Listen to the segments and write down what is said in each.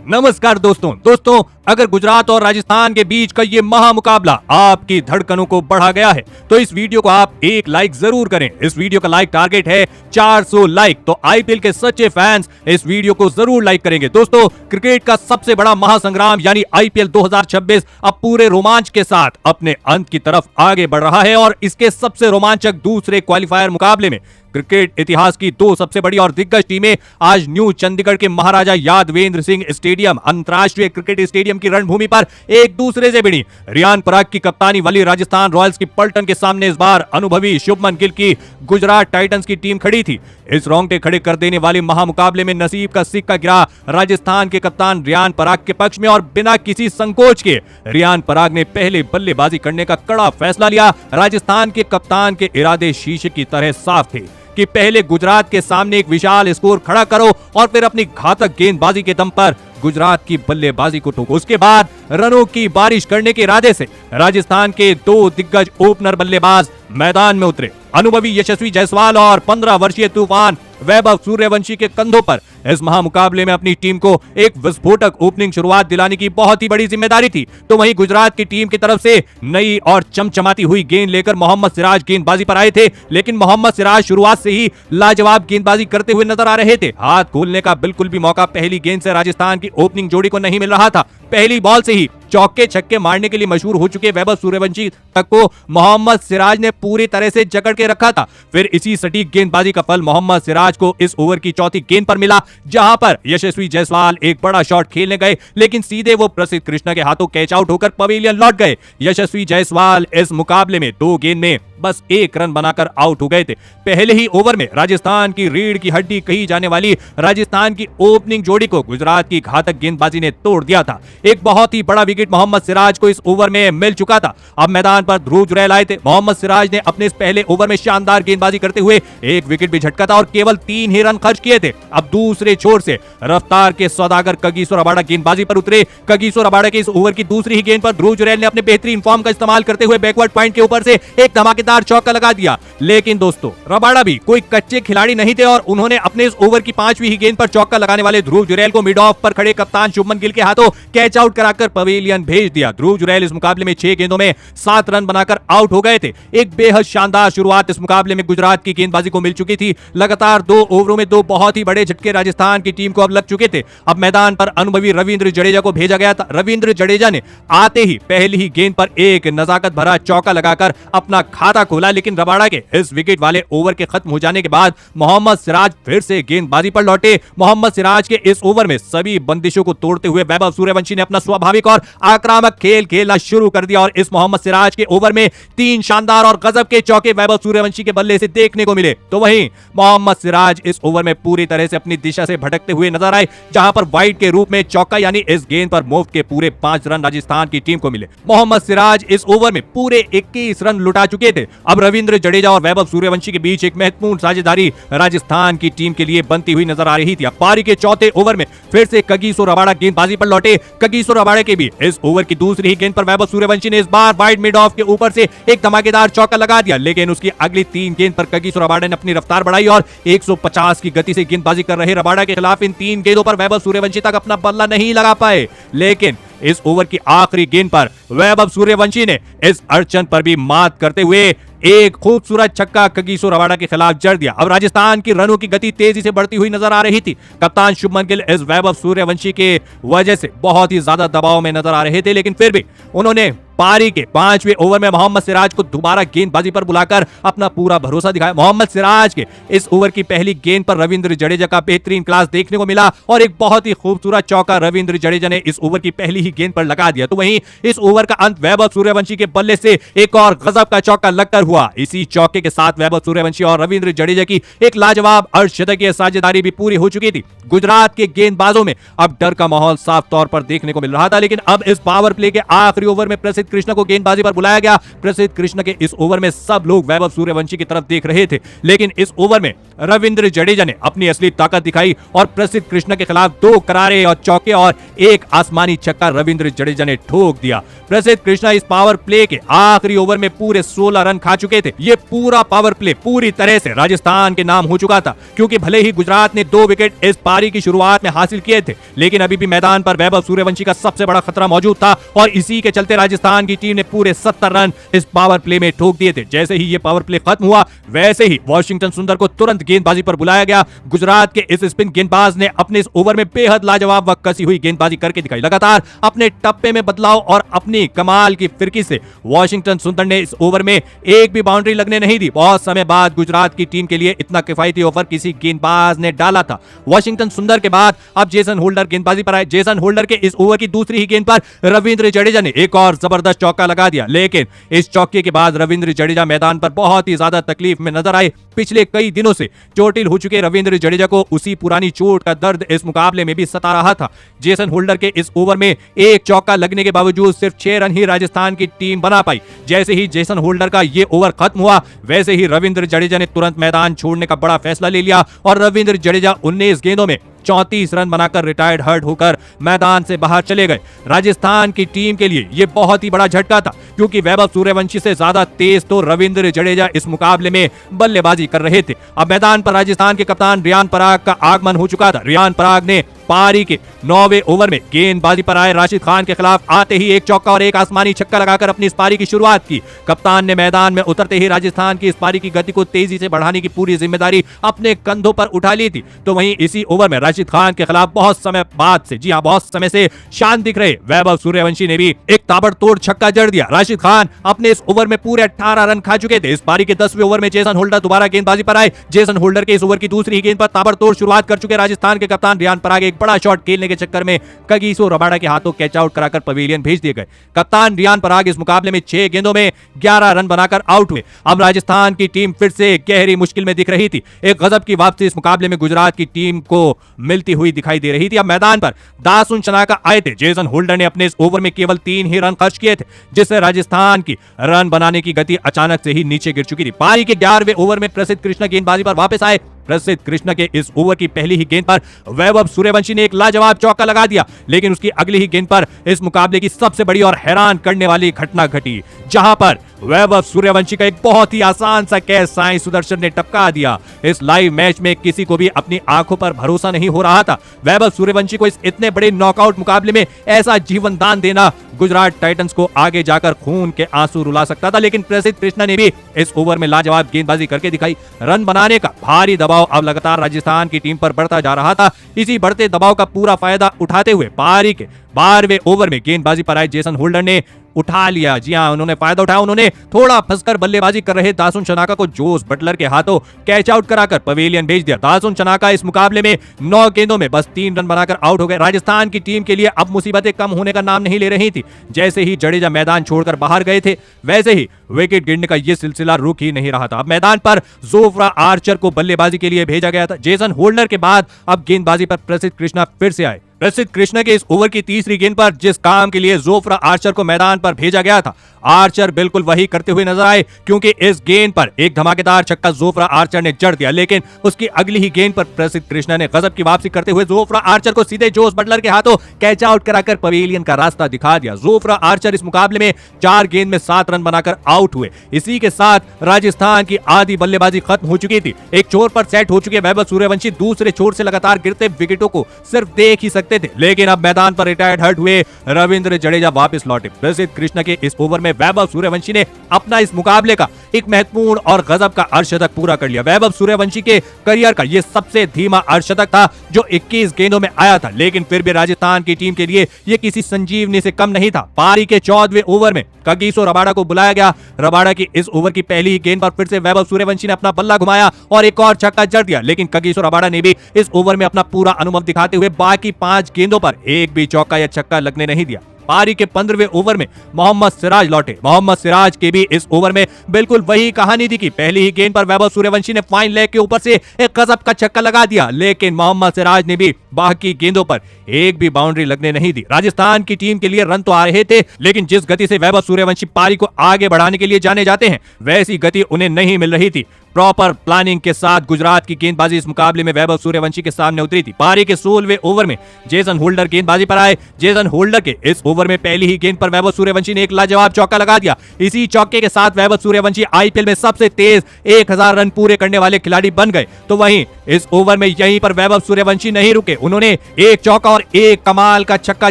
नमस्कार दोस्तों, अगर गुजरात और राजस्थान के बीच का ये महामुकाबला आपकी धड़कनों को बढ़ा गया है तो इस वीडियो को आप एक लाइक जरूर करें। इस वीडियो का लाइक टारगेट है 400 लाइक, तो आईपीएल के सच्चे फैंस इस वीडियो को जरूर लाइक करेंगे। दोस्तों, क्रिकेट का सबसे बड़ा महासंग्राम यानी आईपीएल 2026 अब पूरे रोमांच के साथ अपने अंत की तरफ आगे बढ़ रहा है और इसके सबसे रोमांचक दूसरे क्वालिफायर मुकाबले में क्रिकेट इतिहास की दो सबसे बड़ी और दिग्गज टीमें आज न्यू चंडीगढ़ के महाराजा यादवेंद्र सिंह स्टेडियम अंतर्राष्ट्रीय क्रिकेट स्टेडियम की रणभूमि पर एक दूसरे से भिड़ी। रियान पराग की कप्तानी वाली राजस्थान रॉयल्स की पलटन के सामने इस बार अनुभवी शुभमन गिल की गुजरात टाइटंस की टीम खड़ी थी। इस रोंगटे खड़े कर देने वाले महामुकाबले में नसीब का सिक्का गिरा राजस्थान के कप्तान रियान पराग के पक्ष में और बिना किसी संकोच के रियान पराग ने पहले बल्लेबाजी करने का कड़ा फैसला लिया। राजस्थान के कप्तान के इरादे शीशे की तरह साफ थे कि पहले गुजरात के सामने एक विशाल स्कोर खड़ा करो और फिर अपनी घातक गेंदबाजी के दम पर गुजरात की बल्लेबाजी को ठोको। उसके बाद रनों की बारिश करने के इरादे से राजस्थान के दो दिग्गज ओपनर बल्लेबाज मैदान में उतरे। अनुभवी यशस्वी जायसवाल और 15 वर्षीय तूफान वैभव सूर्यवंशी के कंधों पर इस महामुकाबले में अपनी टीम को एक विस्फोटक ओपनिंग शुरुआत दिलाने की बहुत ही बड़ी जिम्मेदारी थी। तो वहीं गुजरात की टीम की तरफ से नई और चमचमाती हुई गेंद लेकर मोहम्मद सिराज गेंदबाजी पर आए थे, लेकिन मोहम्मद सिराज शुरुआत से ही लाजवाब गेंदबाजी करते हुए नजर आ रहे थे। हाथ खोलने का बिल्कुल भी मौका पहली गेंद से राजस्थान की ओपनिंग जोड़ी को नहीं मिल रहा था। पहली बॉल से ही चौके छक्के मारने के लिए मशहूर हो चुके वैभव सूर्यवंशी तक को मोहम्मद सिराज ने पूरी तरह से जकड़ के रखा था। फिर इसी सटीक गेंदबाजी का फल मोहम्मद सिराज को इस ओवर की चौथी गेंद पर मिला, जहां पर यशस्वी जायसवाल एक बड़ा शॉट खेलने गए, लेकिन सीधे वो प्रसिद्ध कृष्णा के हाथों कैच आउट होकर पवेलियन लौट गए। यशस्वी जायसवाल इस मुकाबले में 2 गेंद में बस 1 रन बनाकर आउट हो गए थे। पहले ही ओवर में राजस्थान की रीढ़ की हड्डी कही जाने वाली राजस्थान की ओपनिंग जोड़ी को गुजरात की घातक गेंदबाजी ने तोड़ दिया था। एक बहुत ही बड़ा विकेट मोहम्मद सिराज को इस ओवर में मिल चुका था। अब मैदान पर ध्रुव जुरैल आए थे। मोहम्मद सिराज ने अपने इस पहले ओवर में शानदार गेंदबाजी करते हुए 1 विकेट भी झटका था और केवल 3 ही रन खर्च किए थे। अब दूसरे छोर से रफ्तार के सौदागर कगिसो रबाडा गेंदबाजी पर उतरे। कगिसो रबाडा के इस ओवर की दूसरी ही गेंद पर ध्रुव जुरैल ने अपने बेहतरीन फॉर्म का इस्तेमाल करते हुए बैकवर्ड पॉइंट के ऊपर से एक धमाकेदार चौका लगा दिया। लेकिन दोस्तों, रबाडा भी कोई कच्चे खिलाड़ी नहीं थे और उन्होंने अपने इस ओवर की 5वीं ही गेंद पर चौका लगाने वाले ध्रुव जुरैल को मिड ऑफ पर खड़े कप्तान शुभमन गिल के हाथों कैच आउट कराकर पवेलियन भेज दिया। ध्रुव जुरैल इस मुकाबले में 6 गेंदों में 7 रन बनाकर आउट हो गए थे। एक बेहद शानदार शुरुआत इस मुकाबले में गुजरात की गेंदबाजी को मिल चुकी थी। लगातार 2 ओवरों में 2 बहुत ही बड़े झटके राजस्थान की टीम को अब लग चुके थे। अब मैदान पर अनुभवी रविंद्र जडेजा को भेजा गया था। रविंद्र जडेजा ने आते ही पहली ही गेंद पर एक नजाकत भरा चौका लगाकर अपना खाता खोला, लेकिन रबाडा के इस विकेट वाले ओवर के खत्म हो जाने के बाद मोहम्मद सिराज फिर से गेंदबाजी पर लौटे। मोहम्मद सिराज के इस ओवर में सभी बंदिशों को तोड़ते हुए वैभव सूर्यवंशी ने अपना स्वाभाविक और आक्रामक खेल खेलना शुरू कर दिया और इस मोहम्मद सिराज के ओवर में 3 शानदार और गजब के चौके वैभव सूर्यवंशी के बल्ले से देखने को मिले। तो वहीं मोहम्मद सिराज इस ओवर में पूरी तरह से अपनी दिशा से भटकते हुए नजर आए, जहां पर वाइड के रूप में चौका यानी इस गेंद पर मुफ्त के पूरे 5 रन राजस्थान की टीम को मिले। मोहम्मद सिराज इस ओवर में पूरे 21 रन लुटा चुके थे। अब रविंद्र जडेजा और वैभव सूर्यवंशी के बीच एक महत्वपूर्ण साझेदारी राजस्थान की टीम के लिए बनती हुई नजर आ रही थी। अब पारी के चौथे ओवर में फिर से कगिसो रबाडा गेंदबाजी पर लौटे। कगिसो रबाडा के भी इस ओवर की दूसरी ही गेंद पर वैभव सूर्यवंशी ने इस बार वाइड मिड ऑफ के ऊपर से एक धमाकेदार चौका लगा दिया, लेकिन उसकी अगली 3 गेंद पर कगिसो रबाडा ने अपनी रफ्तार बढ़ाई और 150 की गति से गेंदबाजी कर रहे रबाडा के खिलाफ इन 3 गेंदों पर वैभव सूर्यवंशी तक अपना बल्ला नहीं लगा पाए। लेकिन इस ओवर की आखिरी गेंद पर वैभव सूर्यवंशी ने इस अड़चन पर भी मात करते हुए एक खूबसूरत छक्का कगिसो रबाडा के खिलाफ जड़ दिया। अब राजस्थान की रनों की गति तेजी से बढ़ती हुई नजर आ रही थी। कप्तान शुभमन गिल इस वैभव सूर्यवंशी के वजह से बहुत ही ज्यादा दबाव में नजर आ रहे थे, लेकिन फिर भी उन्होंने पारी के 5वें ओवर में मोहम्मद सिराज को दोबारा गेंदबाजी पर बुलाकर अपना पूरा भरोसा दिखाया। मोहम्मद सिराज के इस ओवर की पहली गेंद पर रविंद्र जडेजा का बेहतरीन क्लास देखने को मिला और एक बहुत ही खूबसूरत चौका रविंद्र जडेजा ने इस ओवर की पहली ही गेंद पर लगा दिया। तो वहीं इस ओवर का अंत वैभव सूर्यवंशी के बल्ले से एक और गजब का चौका लगकर हुआ। इसी चौके के साथ वैभव सूर्यवंशी और रविंद्र जडेजा की एक लाजवाब अर्धशतकीय साझेदारी भी पूरी हो चुकी थी। गुजरात के गेंदबाजों में अब डर का माहौल साफ तौर पर देखने को मिल रहा था, लेकिन अब इस पावर प्ले के आखिरी ओवर में प्रसिद्ध प्रसिद्ध कृष्णा को गेंदबाजी पर बुलाया गया। प्रसिद्ध कृष्णा के इस ओवर में सब लोग वैभव सूर्यवंशी की तरफ देख रहे थे, लेकिन इस ओवर में रविंद्र जडेजा ने अपनी असली ताकत दिखाई और प्रसिद्ध कृष्णा के खिलाफ 2 करारे और चौके और एक आसमानी छक्का रविंद्र जडेजा ने ठोक दिया। प्रसिद्ध कृष्णा इस पावर प्ले के आखिरी ओवर में पूरे 16 रन खा चुके थे। ये पूरा पावर प्ले पूरी तरह से राजस्थान के नाम हो चुका था, क्योंकि भले ही गुजरात ने 2 विकेट इस पारी की शुरुआत में हासिल किए थे, लेकिन अभी भी मैदान पर वैभव सूर्यवंशी का सबसे बड़ा खतरा मौजूद था और इसी के चलते राजस्थान की टीम ने पूरे 70 रन इस पावर प्ले में ठोक दिए थे। जैसे ही ये पावर प्ले खत्म हुआ, वैसे ही वॉशिंगटन सुंदर को तुरंत गेंदबाजी पर बुलाया गया। गुजरात के इस स्पिन गेंदबाज ने अपने इस ओवर में बेहद लाजवाब व कसी हुई गेंदबाजी करके दिखाई। लगातार अपने टप्पे में बदलाव और अपनी कमाल की फिरकी से वॉशिंगटन सुंदर ने इस ओवर में एक भी बाउंड्री लगने नहीं दी। बहुत समय बाद गुजरात की टीम के लिए इतना किफायती ओवर किसी गेंदबाज ने डाला था। वॉशिंगटन सुंदर के बाद अब जेसन होल्डर गेंदबाजी पर आए। जेसन होल्डर के इस ओवर की दूसरी ही गेंद पर रविंद्र जडेजा ने एक और जबरदस्त चौका लगा दिया, लेकिन इस चौके के बाद रविंद्र जडेजा मैदान पर बहुत ही ज्यादा तकलीफ में नजर आए। पिछले कई दिनों से चोटिल हो चुके रविंद्र जडेजा को उसी पुरानी चोट का दर्द इस मुकाबले में भी सता रहा था। जेसन होल्डर के इस ओवर में एक चौका लगने के बावजूद सिर्फ 6 रन ही राजस्थान की टीम बना पाई। जैसे ही जेसन होल्डर का ये ओवर खत्म हुआ, वैसे ही रविंद्र जडेजा ने तुरंत मैदान छोड़ने का बड़ा फैसला ले लिया और रविंद्र जडेजा 19 गेंदों में 34 रन बनाकर रिटायर्ड हर्ट होकर मैदान से बाहर चले गए। राजस्थान की टीम के लिए यह बहुत ही बड़ा झटका था, क्योंकि वैभव सूर्यवंशी से ज्यादा तेज तो रविंद्र जडेजा इस मुकाबले में बल्लेबाजी कर रहे थे। अब मैदान पर राजस्थान के कप्तान रियान पराग का आगमन हो चुका था। रियान पराग ने पारी के 9वें ओवर में गेंदबाजी पर आए राशिद खान के खिलाफ आते ही एक चौका और एक आसमानी छक्का लगाकर अपनी इस पारी की शुरुआत की। कप्तान ने मैदान में उतरते ही राजस्थान की इस पारी की गति को तेजी से बढ़ाने की पूरी जिम्मेदारी अपने कंधों पर उठा ली थी। तो वहीं इसी ओवर में राशिद खान के खिलाफ बहुत समय बाद से, जी हां, बहुत समय से शांत दिख रहे वैभव सूर्यवंशी ने भी एक ताबड़तोड़ छक्का जड़ दिया। राशिद खान अपने इस ओवर में पूरे 18 रन खा चुके थे। इस पारी के 10वें ओवर में जेसन होल्डर दोबारा गेंदबाजी पर आए। जेसन होल्डर के इस ओवर की दूसरी गेंद पर ताबड़तोड़ शुरुआत कर चुके राजस्थान के कप्तान रियान पराग एक बड़ा शॉट खेलने के चक्कर में कगिसो रबाडा के हाथों कैच आउट कराकर पवेलियन भेज दिए गए। कप्तान रियान पराग इस मुकाबले में 6 गेंदों में 11 रन बनाकर आउट हुए। अब राजस्थान की टीम फिर से गहरी मुश्किल में दिख रही थी। एक गजब की वापसी इस मुकाबले में गुजरात की टीम को मिलती हुई दिखाई दे रही थी। अब मैदान पर दासुन चनाका आए थे। जेसन होल्डर ने अपने इस ओवर में केवल 3 ही रन खर्च किए थे, जिससे राजस्थान की रन बनाने की गति अचानक से ही नीचे गिर चुकी थी। पारी के 11वें ओवर में प्रसिद्ध कृष्णा गेंदबाजी पर वापस आए। प्रसिद्ध कृष्णा के इस ओवर की पहली ही गेंद पर वैभव सूर्यवंशी ने एक लाजवाब चौका लगा दिया, लेकिन उसकी अगली ही गेंद पर इस मुकाबले की सबसे बड़ी और हैरान करने वाली घटना घटी, जहां पर वैभव सूर्यवंशी का एक बहुत ही आसान सा कैच साई सुदर्शन ने टपका दिया। इस लाइव मैच में किसी को भी अपनी आंखों पर भरोसा नहीं हो रहा था। वैभव सूर्यवंशी को इस इतने बड़े नॉकआउट मुकाबले में ऐसा जीवन दान देना गुजरात टाइटंस को आगे जाकर खून के आंसू रुला सकता था, लेकिन प्रसिद्ध कृष्णा ने भी इस ओवर में लाजवाब गेंदबाजी करके दिखाई। रन बनाने का भारी दबाव अब लगातार राजस्थान की टीम पर बढ़ता जा रहा था। इसी बढ़ते दबाव का पूरा फायदा उठाते हुए पारी के 12वें ओवर में गेंदबाजी पर आए जेसन होल्डर ने उठा लिया। जी हां, उन्होंने फायदा उठाया। उन्होंने थोड़ा फंसकर बल्लेबाजी कर रहे दासुन चनाका को जोस बटलर के हाथों कैच आउट कराकर पवेलियन भेज दिया। दासुन चनाका इस मुकाबले में 9 गेंदों में बस 3 रन बनाकर आउट हो गए। राजस्थान की टीम के लिए अब मुसीबतें कम होने का नाम नहीं ले रही थी। जैसे ही जडेजा मैदान छोड़कर बाहर गए थे, वैसे ही विकेट गिरने का यह सिलसिला रुक ही नहीं रहा था। अब मैदान पर जोफ्रा आर्चर को बल्लेबाजी के लिए भेजा गया था। जेसन होल्डर के बाद अब गेंदबाजी पर प्रसिद्ध कृष्णा फिर से आए। प्रसिद्ध कृष्णा के इस ओवर की तीसरी गेंद पर जिस काम के लिए जोफ्रा आर्चर को मैदान पर भेजा गया था, आर्चर बिल्कुल वही करते हुए नजर आए, क्योंकि इस गेंद पर एक धमाकेदार छक्का जोफ्रा आर्चर ने जड़ दिया, लेकिन उसकी अगली ही गेंद पर प्रसिद्ध कृष्णा ने गजब की वापसी करते हुए जोफ्रा आर्चर को सीधे जोस बटलर के हाथों कैच आउट कराकर पवेलियन का रास्ता दिखा दिया। जोफ्रा आर्चर इस मुकाबले में 4 गेंद में 7 रन बनाकर आउट हुए। इसी के साथ राजस्थान की आधी बल्लेबाजी खत्म हो चुकी थी। एक छोर पर सेट हो चुके वैभव सूर्यवंशी दूसरे छोर से लगातार गिरते विकेटों को सिर्फ देख ही सकते थे, लेकिन अब मैदान पर रिटायर्ड हर्ट हुए रविंद्र जडेजा वापस लौटे। प्रसिद्ध कृष्णा के इस ओवर में वैभव सूर्यवंशी ने अपना इस मुकाबले का एक महत्वपूर्ण और गजब का अर्धशतक पूरा कर लिया। वैभव सूर्यवंशी के करियर का यह सबसे धीमा अर्धशतक था, जो 21 गेंदों में आया था, लेकिन फिर भी राजस्थान की टीम के लिए यह किसी संजीवनी से कम नहीं था। पारी के 14वें ओवर में कगिसो रबाडा को बुलाया गया। रबाडा की इस ओवर की पहली ही गेंद पर फिर से वैभव सूर्यवंशी ने अपना बल्ला घुमाया और एक और छक्का जड़ दिया, लेकिन कगिसो रबाडा ने भी इस ओवर में अपना पूरा अनुभव दिखाते हुए बाकी 5 गेंदों पर एक भी चौका या छक्का लगने नहीं दिया। पारी के 15वें ओवर में मोहम्मद सिराज लौटे। मोहम्मद सिराज के भी इस ओवर में बिल्कुल वही कहानी दिखी। पहली ही गेंद पर वैभव सूर्यवंशी ने फाइन लेग के ऊपर से एक गजब का छक्का लगा दिया, लेकिन मोहम्मद सिराज ने भी बाकी गेंदों पर एक भी बाउंड्री लगने नहीं दी। राजस्थान की टीम के लिए रन तो आ रहे थे, लेकिन जिस गति से वैभव सूर्यवंशी पारी को आगे बढ़ाने के लिए जाने जाते हैं वैसी गति उन्हें नहीं मिल रही थी। प्रॉपर प्लानिंग के साथ गुजरात की गेंदबाजी इस मुकाबले में वैभव सूर्यवंशी के सामने उतरी थी। पारी के 16वें ओवर में जेसन होल्डर गेंदबाजी पर आए। जेसन होल्डर के इस ओवर में पहली ही गेंद पर वैभव सूर्यवंशी ने एक लाजवाब चौका लगा दिया। इसी चौके के साथ वैभव सूर्यवंशी आईपीएल में सबसे तेज 1000 रन पूरे करने वाले खिलाड़ी बन गए। तो वहीं इस ओवर में यहीं पर वैभव सूर्यवंशी नहीं रुके, उन्होंने एक चौका और एक कमाल का छक्का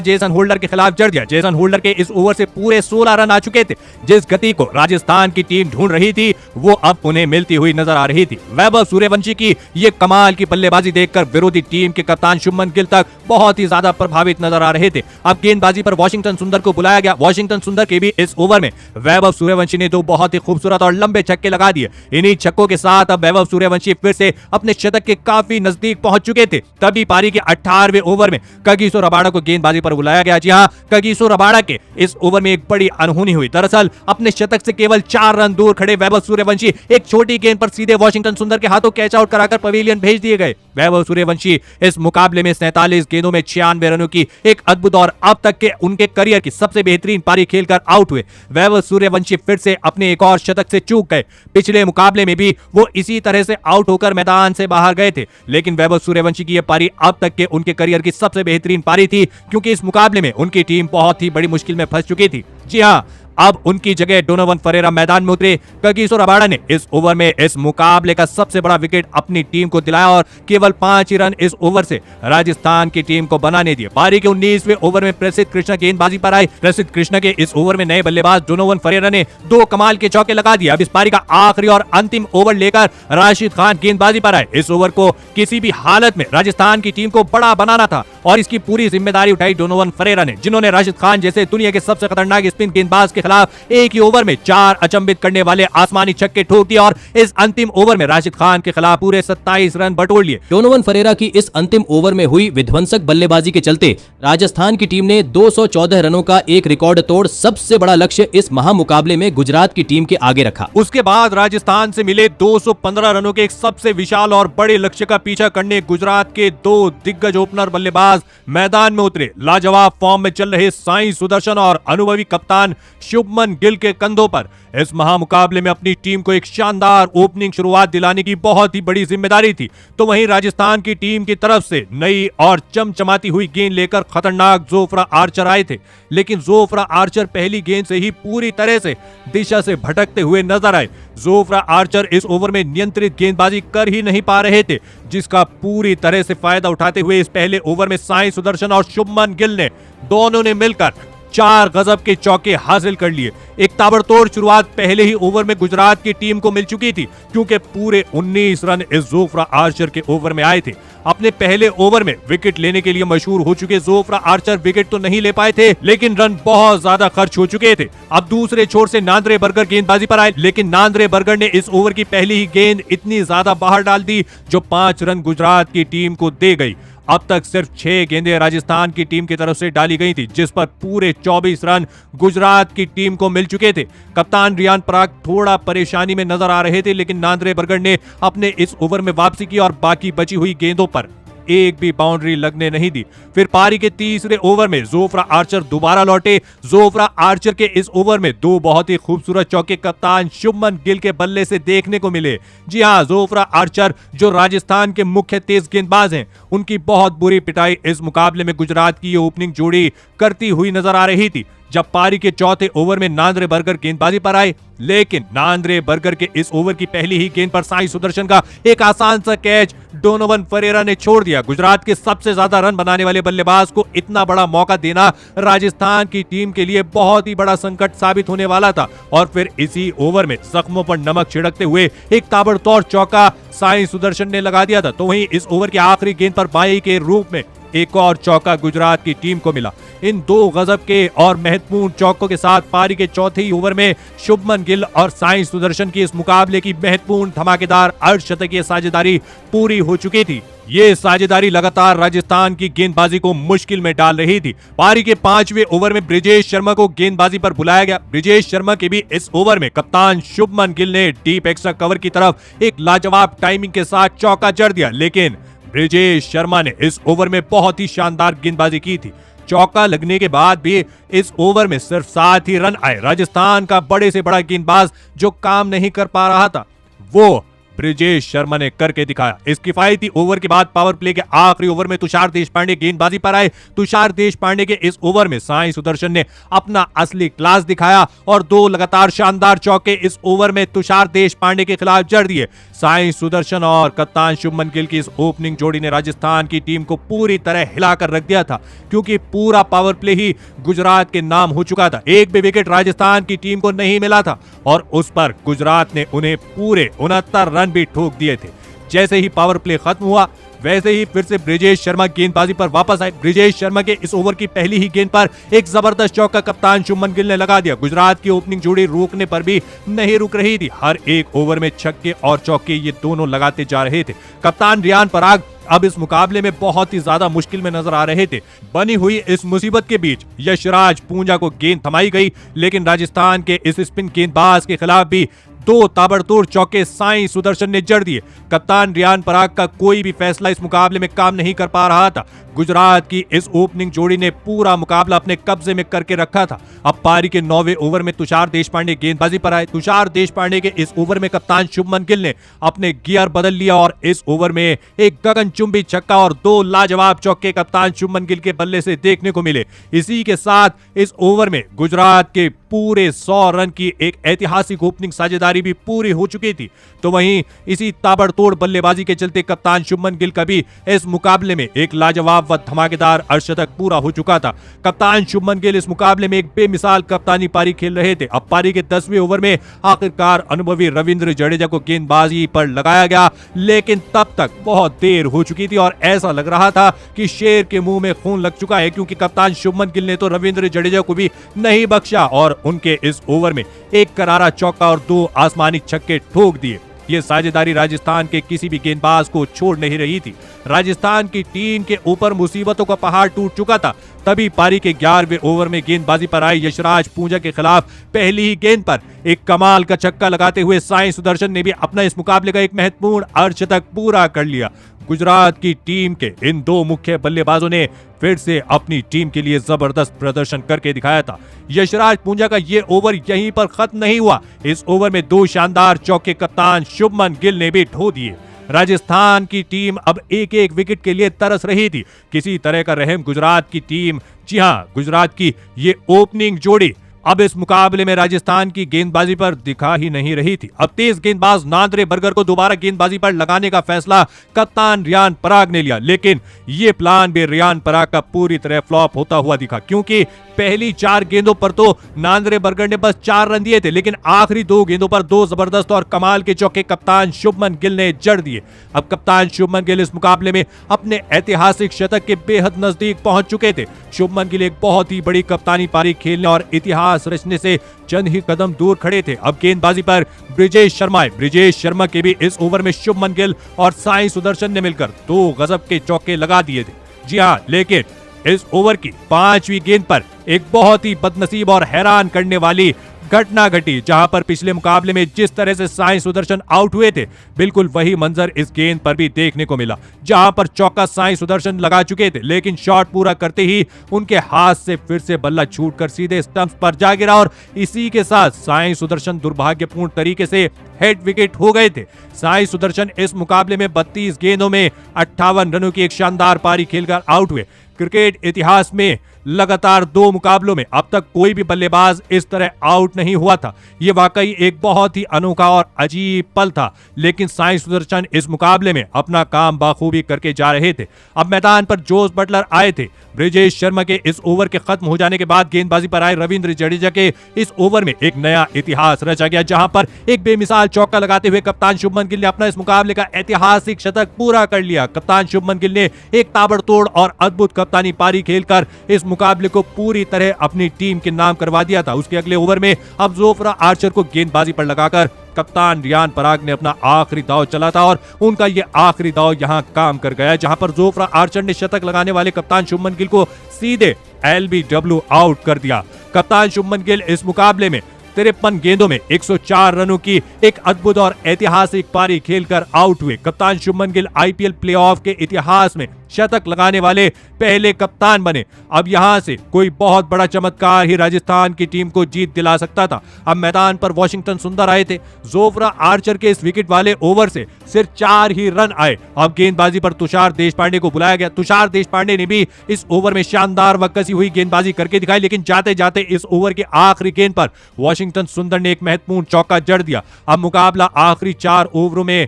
जेसन होल्डर के खिलाफ जड़ दिया। जेसन होल्डर के इस ओवर से पूरे 16 रन आ चुके थे। जिस गति को राजस्थान की टीम ढूंढ रही थी वो अब उन्हें मिलती हुई नजर आ रही थी। वैभव सूर्यवंशी की ये कमाल की बल्लेबाजी देखकर विरोधी टीम के कप्तान शुभमन गिल तक बहुत ही ज्यादा प्रभावित नजर आ रहे थे। अब गेंदबाजी पर वाशिंगटन सुंदर को बुलाया गया। वाशिंगटन सुंदर के भी इस ओवर में वैभव सूर्यवंशी ने दो बहुत ही खूबसूरत और लंबे छक्के लगा दिए। इन्हीं छक्कों के साथ अब वैभव सूर्यवंशी फिर से अपने शतक के काफी नजदीक पहुंच चुके थे। तभी पारी के 18वें ओवर में कगिसो रबाडा को गेंदबाजी पर बुलाया गया। जी हां, कगिसो रबाडा के इस ओवर में एक बड़ी अनहोनी हुई। दरअसल अपने शतक से केवल 4 रन दूर खड़े वैभव सूर्यवंशी एक छोटी गेंद पर सीधे वाशिंगटन सुंदर के हाथों कैच आउट कराकर पवेलियन भेज दिए गए। वैभव सूर्यवंशी इस मुकाबले में 47 गेंदों में 96 रनों की एक अद्भुत और अब तक के उनके करियर की सबसे बेहतरीन पारी खेलकर आउट हुए। वैभव सूर्यवंशी फिर से अपने एक और शतक से चूक गए। पिछले मुकाबले में भी वो इसी तरह से आउट होकर मैदान से बाहर गए थे, लेकिन वैभव सूर्यवंशी की यह पारी अब तक के उनके करियर की सबसे बेहतरीन पारी थी, क्योंकि इस मुकाबले में उनकी टीम बहुत ही बड़ी मुश्किल में फंस चुकी थी। जी हां, अब उनकी जगह डोनोवन फरेरा मैदान में उतरे। कगिसो रबाडा ने इस ओवर में इस मुकाबले का सबसे बड़ा विकेट अपनी टीम को दिलाया और केवल 5 ही रन इस ओवर से राजस्थान की टीम को बनाने दिए। पारी के 19वें ओवर में प्रसिद्ध कृष्णा गेंदबाजी पर आए। प्रसिद्ध कृष्णा के इस ओवर में नए बल्लेबाज डोनोवन फरेरा ने 2 कमाल के चौके लगा दिए। अब इस पारी का आखिरी और अंतिम ओवर लेकर राशिद खान गेंदबाजी पर आए। इस ओवर को किसी भी हालत में राजस्थान की टीम को बड़ा बनाना था और इसकी पूरी जिम्मेदारी उठाई डोनोवन फरेरा ने, जिन्होंने राशिद खान जैसे दुनिया के सबसे खतरनाक स्पिन गेंदबाज के खिलाफ एक ही ओवर में 4 अचंभित करने वाले आसमानी छक्के ठोक दिए और इस अंतिम ओवर में राशिद खान के खिलाफ पूरे 27 रन बटोर लिए। डोनोवन फरेरा की इस अंतिम ओवर में हुई विध्वंसक बल्लेबाजी के चलते राजस्थान की टीम ने 214 रनों का एक रिकॉर्ड तोड़ सबसे बड़ा लक्ष्य इस महामुकाबले में गुजरात की टीम के आगे रखा। उसके बाद राजस्थान से मिले 215 रनों के एक सबसे विशाल और बड़े लक्ष्य का पीछा करने गुजरात के 2 दिग्गज ओपनर बल्लेबाज मैदान में उतरे। लाजवाब फॉर्म में चल रहे साई सुदर्शन और अनुभवी कप्तान शुभमन गिल के कंधों पर इस महामुकाबले में अपनी टीम को एक शानदार ओपनिंग शुरुआत दिलाने की बहुत ही बड़ी जिम्मेदारी थी। तो वहीं राजस्थान की टीम की तरफ से नई और चमचमाती हुई गेंद लेकर खतरनाक जोफ्रा आर्चर आए थे, लेकिन जोफ्रा आर्चर पहली गेंद से ही पूरी तरह से दिशा से भटकते हुए नजर आए। जोफ्रा आर्चर इस ओवर में नियंत्रित गेंदबाजी कर ही नहीं पा रहे थे, जिसका पूरी तरह से फायदा उठाते हुए इस पहले ओवर में साई सुदर्शन और शुभमन गिल ने दोनों ने मिलकर 4 गजब के चौके हासिल कर लिए। एक ताबड़तोड़ शुरुआत पहले ही ओवर में गुजरात की टीम को मिल चुकी थी, क्योंकि पूरे 19 रन इस जोफ्रा आर्चर के ओवर में आए थे। अपने पहले ओवर में विकेट लेने के लिए मशहूर हो चुके जोफ्रा आर्चर विकेट तो नहीं ले पाए थे, लेकिन रन बहुत ज्यादा खर्च हो चुके थे। अब दूसरे छोर से नांद्रे बर्गर गेंदबाजी पर आए, लेकिन नांद्रे बर्गर ने इस ओवर की पहली ही गेंद इतनी ज्यादा बाहर डाल दी जो 5 रन गुजरात की टीम को दे गई। अब तक सिर्फ 6 गेंदें राजस्थान की टीम की तरफ से डाली गई थी, जिस पर पूरे 24 रन गुजरात की टीम को मिल चुके थे। कप्तान रियान पराग थोड़ा परेशानी में नजर आ रहे थे, लेकिन नांद्रे बर्गर ने अपने इस ओवर में वापसी की और बाकी बची हुई गेंदों पर एक भी बाउंड्री लगने नहीं दी। फिर पारी के तीसरे ओवर में जोफ्रा आर्चर दोबारा लौटे। जोफ्रा आर्चर के इस ओवर में 2 बहुत ही खूबसूरत चौके कप्तान शुभमन गिल के बल्ले से देखने को मिले। जी हां, जोफ्रा आर्चर जो राजस्थान के मुख्य तेज गेंदबाज हैं, उनकी बहुत बुरी पिटाई इस मुकाबले में गुजरात की ये ओपनिंग जोड़ी करती हुई नजर आ रही थी। जब पारी के चौथे ओवर में नांद्रे बर्गर गेंदबाजी पर आए, लेकिन नांद्रे बर्गर के इस ओवर की पहली ही गेंद पर साई सुदर्शन का एक आसान सा कैच डोनोवन फरेरा ने छोड़ दिया। गुजरात के सबसे ज्यादा रन बनाने वाले बल्लेबाज को इतना बड़ा मौका देना राजस्थान की टीम के लिए बहुत ही बड़ा संकट साबित होने वाला था। और फिर इसी ओवर में जख्मों पर नमक छिड़कते हुए एक ताबड़तोड़ चौका साई सुदर्शन ने लगा दिया था। तो वहीं इस ओवर की आखिरी गेंद पर बाई के रूप में एक और चौका गुजरात की टीम को मिला। इन दो गजब के और महत्वपूर्ण चौकों के साथ पारी के चौथे ही ओवर में शुभमन गिल और साई सुदर्शन की इस मुकाबले की महत्वपूर्ण धमाकेदार अर्धशतकीय साझेदारी पूरी हो चुकी थी। ये साझेदारी लगातार राजस्थान की गेंदबाजी को मुश्किल में डाल रही थी। पारी के 5वें ओवर में ब्रिजेश शर्मा को गेंदबाजी पर बुलाया गया। ब्रिजेश शर्मा के भी इस ओवर में कप्तान शुभमन गिल ने डीप एक्स्ट्रा कवर की तरफ एक लाजवाब टाइमिंग के साथ चौका जड़ दिया, लेकिन ब्रिजेश शर्मा ने इस ओवर में बहुत ही शानदार गेंदबाजी की थी। चौका लगने के बाद भी इस ओवर में सिर्फ 7 ही रन आए। राजस्थान का बड़े से बड़ा गेंदबाज जो काम नहीं कर पा रहा था, वो ब्रिजेश शर्मा ने करके दिखाया। इस किफायती ओवर के बाद पावर प्ले के आखिरी ओवर में तुषार देशपांडे गेंदबाजी पर आए। तुषार देशपांडे के इस ओवर में साई सुदर्शन ने अपना असली क्लास दिखाया और 2 लगातार शानदार चौके इस ओवर में तुषार देशपांडे के खिलाफ जड़ दिए। साई सुदर्शन और कप्तान शुभमन गिल की इस ओपनिंग जोड़ी ने राजस्थान की टीम को पूरी तरह हिलाकर रख दिया था, क्योंकि पूरा पावर प्ले ही गुजरात के नाम हो चुका था। एक भी विकेट राजस्थान की टीम को नहीं मिला था और उस पर गुजरात ने उन्हें पूरे 69 रन भी ठोक दिए थे। जैसे ही पावर प्ले खत्म हुआ, वैसे ही फिर से ब्रिजेश शर्मा गेंदबाजी पर वापस आए। ब्रिजेश शर्मा के इस ओवर की पहली ही गेंद पर एक जबरदस्त चौका कप्तान शुभमन गिल ने लगा दिया। गुजरात की ओपनिंग जोड़ी रोकने पर भी नहीं रुक रही थी। हर एक ओवर में छक्के और चौके ये दोनों लगाते जा रहे थे। कप्तान रियान पराग अब इस मुकाबले में बहुत ही ज्यादा मुश्किल में नजर आ रहे थे। बनी हुई इस मुसीबत के बीच यशराज पूंजा को गेंद थमाई गई, लेकिन राजस्थान के इस स्पिन गेंदबाज के खिलाफ भी 2 ताबड़तोड़ चौके साई सुदर्शन ने जड़ दिए। कप्तान रियान पराग का कोई भी फैसला इस मुकाबले में काम नहीं कर पा रहा था। गुजरात की इस ओपनिंग जोड़ी ने पूरा मुकाबला अपने कब्जे में करके रखा था। अब पारी के 9वें ओवर में तुषार देशपांडे गेंदबाजी पर आए। तुषार देशपांडे के इस ओवर में कप्तान शुभमन गिल ने अपने गियर बदल लिया और इस ओवर में एक गगनचुंबी छक्का और 2 लाजवाब चौके कप्तान शुभमन गिल के बल्ले से देखने को मिले। इसी के साथ इस ओवर में गुजरात के पूरे 100 रन की एक ऐतिहासिक ओपनिंग साझेदारी भी पूरी हो चुकी थी। तो वहीं इसी ताबड़तोड़ बल्लेबाजी के चलते कप्तान शुभमन गिल का भी इस मुकाबले में एक लाजवाब व धमाकेदार अर्धशतक पूरा हो चुका था। कप्तान शुभमन गिल इस मुकाबले में एक बेमिसाल कप्तानी पारी खेल रहे थे। अब पारी के 10वें ओवर में आखिरकार अनुभवी रविंद्र जडेजा को गेंदबाजी पर लगाया गया, लेकिन तब तक बहुत देर हो चुकी थी और ऐसा लग रहा था कि शेर के मुंह में खून लग चुका है, क्योंकि कप्तान शुभमन गिल ने तो रविंद्र जडेजा को भी नहीं बख्शा और उनके इस ओवर में एक करारा चौका और 2 आसमानी छक्के ठोक दिए। ये साझेदारी राजस्थान के किसी भी गेंदबाज को छोड़ नहीं रही थी। राजस्थान की टीम के ऊपर मुसीबतों का पहाड़ टूट चुका था। तभी पारी के 11वें ओवर में गेंदबाजी पर आए यशराज पूंजा के खिलाफ पहली ही गेंद पर एक कमाल का छक्का लगाते हुए साई सुदर्शन ने भी अपना इस मुकाबले का एक महत्वपूर्ण अर्धशतक पूरा कर लिया। गुजरात की टीम के इन 2 मुख्य बल्लेबाजों ने फिर से अपनी टीम के लिए जबरदस्त प्रदर्शन करके दिखाया था। यशराज पूंजा का ये ओवर यहीं पर खत्म नहीं हुआ। इस ओवर में 2 शानदार चौके कप्तान शुभमन गिल ने भी ठो दिए। राजस्थान की टीम अब एक एक विकेट के लिए तरस रही थी। किसी तरह का रहम गुजरात की टीम, जी हां, गुजरात की ये ओपनिंग जोड़ी अब इस मुकाबले में राजस्थान की गेंदबाजी पर दिखा ही नहीं रही थी। अब तेज गेंदबाज नांद्रे बर्गर को दोबारा गेंदबाजी पर लगाने का फैसला कप्तान रियान पराग ने लिया, लेकिन ये प्लान भी रियान पराग का पूरी तरह फ्लॉप होता हुआ दिखा, क्योंकि पहली 4 गेंदों पर तो नांद्रे बर्गर ने बस 4 रन दिए थे, लेकिन आखिरी 2 गेंदों पर 2 जबरदस्त और कमाल के चौके कप्तान शुभमन गिल ने जड़ दिए। अब कप्तान शुभमन गिल इस मुकाबले में अपने ऐतिहासिक शतक के बेहद नजदीक पहुंच चुके थे। शुभमन गिल एक बहुत ही बड़ी कप्तानी पारी खेलने और इतिहास रचने से चंद ही कदम दूर खड़े थे। अब गेंदबाजी पर ब्रिजेश शर्मा के भी इस ओवर में शुभमन गिल और साई सुदर्शन ने मिलकर 2 गजब के चौके लगा दिए थे। जी हां, लेकिन इस ओवर की 5वीं गेंद पर एक बहुत ही बदनसीब और हैरान करने वाली घटना घटी, जहां पर पिछले मुकाबले में जिस तरह से साई सुदर्शन आउट हुए थे, बिल्कुल वही मंजर इस गेंद पर भी देखने को मिला, जहां पर चौका साई सुदर्शन लगा चुके थे, लेकिन शॉट पूरा करते ही उनके हाथ से फिर से बल्ला छूटकर सीधे स्टंप्स पर जा गिरा और इसी के साथ साई सुदर्शन दुर्भाग्यपूर्ण तरीके से हेड विकेट हो गए थे। साई सुदर्शन इस मुकाबले में 32 गेंदों में 58 रनों की एक शानदार पारी खेलकर आउट हुए। क्रिकेट इतिहास में लगातार 2 मुकाबलों में अब तक कोई भी बल्लेबाज इस तरह आउट नहीं हुआ था। ये वाकई एक बहुत ही अनोखा और अजीब पल था, लेकिन साई सुदर्शन इस मुकाबले में अपना काम बाखूबी करके जा रहे थे। अब मैदान पर जोस बटलर आए थे। ब्रिजेश शर्मा के इस ओवर के खत्म हो जाने के बाद गेंदबाजी पर आए रविंद्र जडेजा के इस ओवर में एक नया इतिहास रचा गया, जहां पर एक बेमिसाल चौका लगाते हुए कप्तान शुभमन गिल ने अपना इस मुकाबले का ऐतिहासिक शतक पूरा कर लिया। कप्तान शुभमन गिल ने एक ताबड़तोड़ और अद्भुत कप्तानी पारी खेलकर इस मुकाबले को पूरी तरह अपनी टीम के नाम करवा दिया था। उसके अगले ओवर में अब जोफ्रा आर्चर को गेंदबाजी पर लगाकर कप्तान रियान पराग ने अपना आखिरी दांव चला था और उनका यह आखिरी दांव यहां काम कर गया, जहां पर जोफ्रा आर्चर ने शतक लगाने वाले कप्तान शुभमन गिल को सीधे LBW आउट कर दिया। कप्तान शुभमन गिल इस मुकाबले में 53 गेंदों में 104 रनों की एक अद्भुत और ऐतिहासिक पारी खेलकर आउट हुए। कप्तान शुभमन गिल IPL प्लेऑफ के इतिहास में शतक लगाने वाले पहले कप्तान बने। अब यहां से कोई बहुत बड़ा चमत्कार ही राजस्थान की टीम को जीत दिला सकता था। अब मैदान पर वॉशिंगटन सुंदर आए थे। जोफ्रा आर्चर के इस विकेट वाले ओवर से सिर्फ 4 ही रन आए। अब गेंदबाजी पर तुषार देशपांडे को बुलाया गया। तुषार देशपांडे ने भी इस ओवर में शानदार व कसी हुई गेंदबाजी करके दिखाई, लेकिन जाते जाते इस ओवर के आखिरी गेंद पर वॉशिंगटन सुंदर ने एक महत्वपूर्ण चौका जड़ दिया। अब मुकाबला आखिरी 4 ओवरों में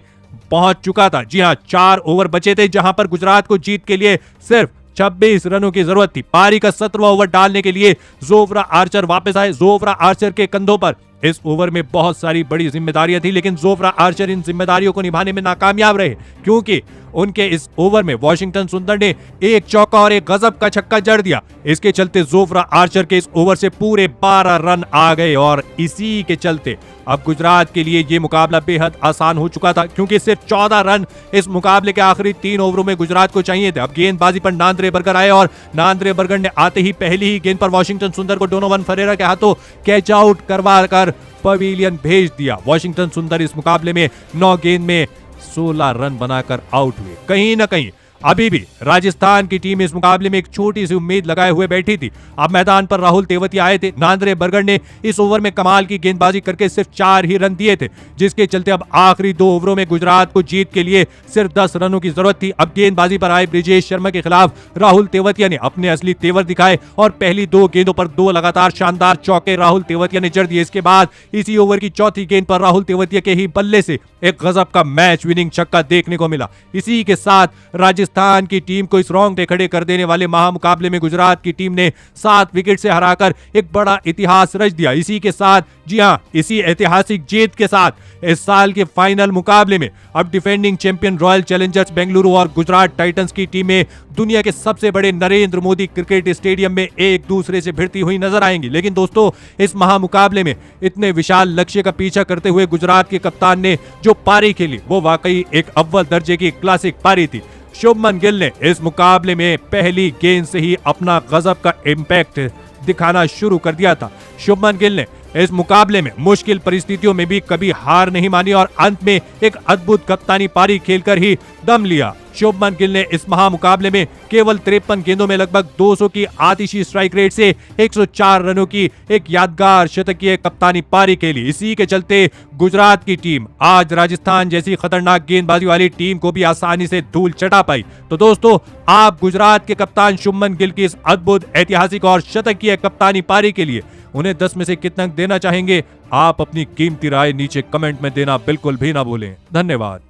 पहुंच चुका था। जी हां, 4 ओवर बचे थे, जहां पर गुजरात को जीत के लिए सिर्फ 26 रनों की जरूरत थी। पारी का 17वां ओवर डालने के लिए जोफ्रा आर्चर वापस आए। जोफ्रा आर्चर के कंधों पर इस ओवर में बहुत सारी बड़ी जिम्मेदारियां थी, लेकिन जोफ्रा आर्चर इन जिम्मेदारियों को निभाने में नाकामयाब रहे, क्योंकि उनके इस ओवर में वॉशिंगटन सुंदर ने एक चौका और एक गजब का छक्का जड़ दिया। इसके चलते जोफ्रा आर्चर के इस ओवर से पूरे 12 रन आ गए और इसी के चलते अब गुजरात के लिए यह मुकाबला बेहद आसान हो चुका था, क्योंकि सिर्फ 14 रन इस मुकाबले के आखिरी 3 ओवरों में गुजरात को चाहिए थे। अब गेंदबाजी पर नांद्रे बर्गर आए और नांद्रे बर्गर ने आते ही पहली ही गेंद पर वॉशिंगटन सुंदर को डोनोवन फरेरा के हाथों कैच आउट करवा कर पवेलियन भेज दिया। वॉशिंगटन सुंदर इस मुकाबले में 9 गेंद में 16 रन बनाकर आउट हुए। कहीं ना कहीं अभी भी राजस्थान की टीम इस मुकाबले में एक छोटी सी उम्मीद लगाए हुए बैठी थी। अब मैदान पर राहुल तेवतिया आए थे। नांद्रे बर्गर ने इस ओवर में कमाल की गेंदबाजी करके सिर्फ 4 ही रन दिए थे, जिसके चलते अब आखिरी 2 ओवरों में गुजरात को जीत के लिए सिर्फ 10 रनों की जरूरत थी। अब गेंदबाजी पर आए ब्रिजेश शर्मा के खिलाफ राहुल तेवतिया ने अपने असली तेवर दिखाए और पहली 2 गेंदों पर 2 लगातार शानदार चौके राहुल तेवतिया ने जड़ दिए। इसके बाद इसी ओवर की चौथी गेंद पर राहुल तेवतिया के ही बल्ले से एक गजब का मैच विनिंग छक्का देखने को मिला। इसी के साथ राजस्थान की टीम को इस रोंगटे खड़े कर देने वाले महामुकाबले में गुजरात की टीम ने 7 विकेट से हराकर एक बड़ा इतिहास रच दिया। इसी के साथ, जी हां, इसी ऐतिहासिक जीत के साथ इस साल के फाइनल मुकाबले में अब defending champion royal Challengers Bengaluru और गुजरात टाइटंस की टीमें दुनिया के सबसे बड़े नरेंद्र मोदी क्रिकेट स्टेडियम में एक दूसरे से भिड़ती हुई नजर आएंगी। लेकिन दोस्तों, इस महामुकाबले में इतने विशाल लक्ष्य का पीछा करते हुए गुजरात के कप्तान ने जो पारी खेली वो वाकई एक अव्वल दर्जे की क्लासिक पारी थी। शुभमन गिल ने इस मुकाबले में पहली गेंद से ही अपना गजब का इम्पैक्ट दिखाना शुरू कर दिया था। शुभमन गिल ने इस मुकाबले में मुश्किल परिस्थितियों में भी कभी हार नहीं मानी और अंत में एक अद्भुत कप्तानी पारी खेलकर ही दम लिया। शुभमन गिल ने इस महामुकाबले में केवल 53 गेंदों में लगभग 200 की आतिशी स्ट्राइक रेट से 104 रनों की एक यादगार शतकीय कप्तानी पारी खेली। इसी के चलते गुजरात की टीम आज राजस्थान जैसी खतरनाक गेंदबाजी वाली टीम को भी आसानी से धूल चटा पाई। तो दोस्तों, आप गुजरात के कप्तान शुभमन गिल की इस अद्भुत, ऐतिहासिक और शतकीय कप्तानी पारी के लिए उन्हें 10 में से कितना अंक देना चाहेंगे? आप अपनी कीमती राय नीचे कमेंट में देना बिल्कुल भी ना भूलें। धन्यवाद।